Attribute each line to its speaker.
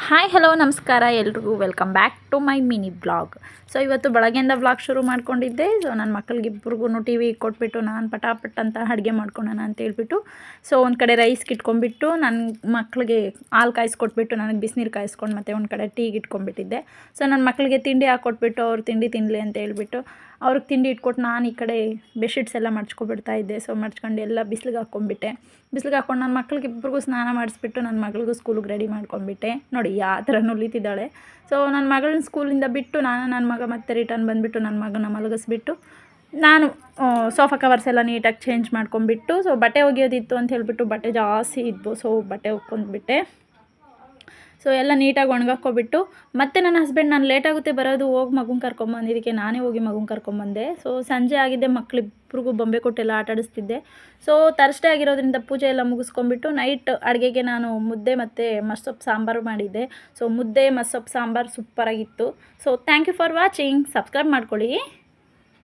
Speaker 1: Hi hello ನಮಸ್ಕಾರ ಎಲ್ರಿಗೂ welcome back to my mini blog. So ಇವತ್ತು ಬೆಳಗ್ಗೆಯಿಂದ ಬ್ಲಾಗ್ ಶುರು ಮಾಡ್ಕೊಂಡಿದ್ದೆ. ಸೊ ನನ್ನ ಮಕ್ಕಳಿಗಿಬ್ಬರಿಗೂ ಟಿ ವಿ ಕೊಟ್ಬಿಟ್ಟು ನಾನು ಪಟಾಪಟ್ ಅಂತ ಅಡುಗೆ ಮಾಡ್ಕೊಳ್ಳೋಣ ಅಂತ ಹೇಳ್ಬಿಟ್ಟು ಸೊ ಒಂದು ಕಡೆ ರೈಸ್ಗೆ ಇಟ್ಕೊಂಡ್ಬಿಟ್ಟು ನನ್ನ ಮಕ್ಕಳಿಗೆ ಹಾಲು ಕಾಯಿಸ್ಕೊಟ್ಬಿಟ್ಟು ನನಗೆ ಬಿಸಿನೀರು ಕಾಯಿಸ್ಕೊಂಡು ಮತ್ತು ಒಂದು ಕಡೆ ಟೀಗೆ ಇಟ್ಕೊಂಡ್ಬಿಟ್ಟಿದ್ದೆ. ಸೊ ನನ್ನ ಮಕ್ಕಳಿಗೆ ತಿಂಡಿ ಹಾಕ್ಕೊಟ್ಬಿಟ್ಟು ಅವ್ರು ತಿಂಡಿ ತಿನ್ನಲಿ ಅಂತ ಹೇಳ್ಬಿಟ್ಟು ಅವ್ರಿಗೆ ತಿಂಡಿ ಇಟ್ಕೊಟ್ಟು ನಾನು ಈ ಕಡೆ ಬೆಡ್ಶೀಟ್ಸ್ ಎಲ್ಲ ಮಡ್ಚ್ಕೊಬಿಡ್ತಾ ಇದ್ದೆ. ಸೊ ಮಡ್ಚ್ಕೊಂಡು ಎಲ್ಲ ಬಿಸಿಲಿಗೆ ಹಾಕ್ಕೊಂಡ್ಬಿಟ್ಟೆ. ಬಿಸಿಲಿಗೆ ಹಾಕ್ಕೊಂಡು ನನ್ನ ಮಕ್ಳಿಗೆ ಇಬ್ಬರಿಗೂ ಸ್ನಾನ ಮಾಡಿಸ್ಬಿಟ್ಟು ನನ್ನ ಮಗಳಿಗೂ ಸ್ಕೂಲಿಗೆ ರೆಡಿ ಮಾಡ್ಕೊಂಡ್ಬಿಟ್ಟೆ. ನೋಡಿ ಯಾವ ಥರ ನುಲಿತಿದ್ದಾಳೆ. ಸೊ ನನ್ನ ಮಗಳನ್ನ ಸ್ಕೂಲಿಂದ ಬಿಟ್ಟು ನನ್ನ ಮಗ ಮತ್ತೆ ರಿಟರ್ನ್ ಬಂದುಬಿಟ್ಟು ನನ್ನ ಮಗನ ಮಲಗಿಸ್ಬಿಟ್ಟು ನಾನು ಸೋಫಾ ಕವರ್ಸ್ ಎಲ್ಲ ನೀಟಾಗಿ ಚೇಂಜ್ ಮಾಡ್ಕೊಂಡ್ಬಿಟ್ಟು ಸೊ ಬಟ್ಟೆ ಒಗೆಯೋದಿತ್ತು ಅಂತ ಹೇಳಿಬಿಟ್ಟು ಬಟ್ಟೆ ಜಾಸ್ತಿ ಇದ್ವು. ಸೊ ಬಟ್ಟೆ ಒಗ್ಕೊಂಡ್ಬಿಟ್ಟೆ. ಸೊ ಎಲ್ಲ ನೀಟಾಗಿ ಒಣಗಾಕ್ಕೊಬಿಟ್ಟು ಮತ್ತು ನನ್ನ ಹಸ್ಬೆಂಡ್ ನಾನು ಲೇಟಾಗುತ್ತೆ ಬರೋದು, ಹೋಗಿ ಮಗುನ ಕರ್ಕೊಂಬಂದು, ಇದಕ್ಕೆ ನಾನೇ ಹೋಗಿ ಮಗುನ ಕರ್ಕೊಂಬಂದೆ. ಸೊ ಸಂಜೆ ಆಗಿದ್ದೆ, ಮಕ್ಕಳಿಬ್ರಿಗೂ ಬೊಂಬೆ ಕೊಟ್ಟೆಲ್ಲ ಆಟ ಆಡಿಸ್ತಿದ್ದೆ. ಸೊ ತರ್ಸ್ಡೇ ಆಗಿರೋದ್ರಿಂದ ಪೂಜೆ ಎಲ್ಲ ಮುಗಿಸ್ಕೊಂಡ್ಬಿಟ್ಟು ನೈಟ್ ಅಡುಗೆಗೆ ನಾನು ಮುದ್ದೆ ಮತ್ತು ಮಸ್ಸೊಪ್ಪು ಸಾಂಬಾರು ಮಾಡಿದ್ದೆ. ಸೊ ಮುದ್ದೆ ಮಸ್ಸೊಪ್ಪು ಸಾಂಬಾರು ಸೂಪರಾಗಿತ್ತು. So thank you for watching. Subscribe ಮಾಡ್ಕೊಳ್ಳಿ.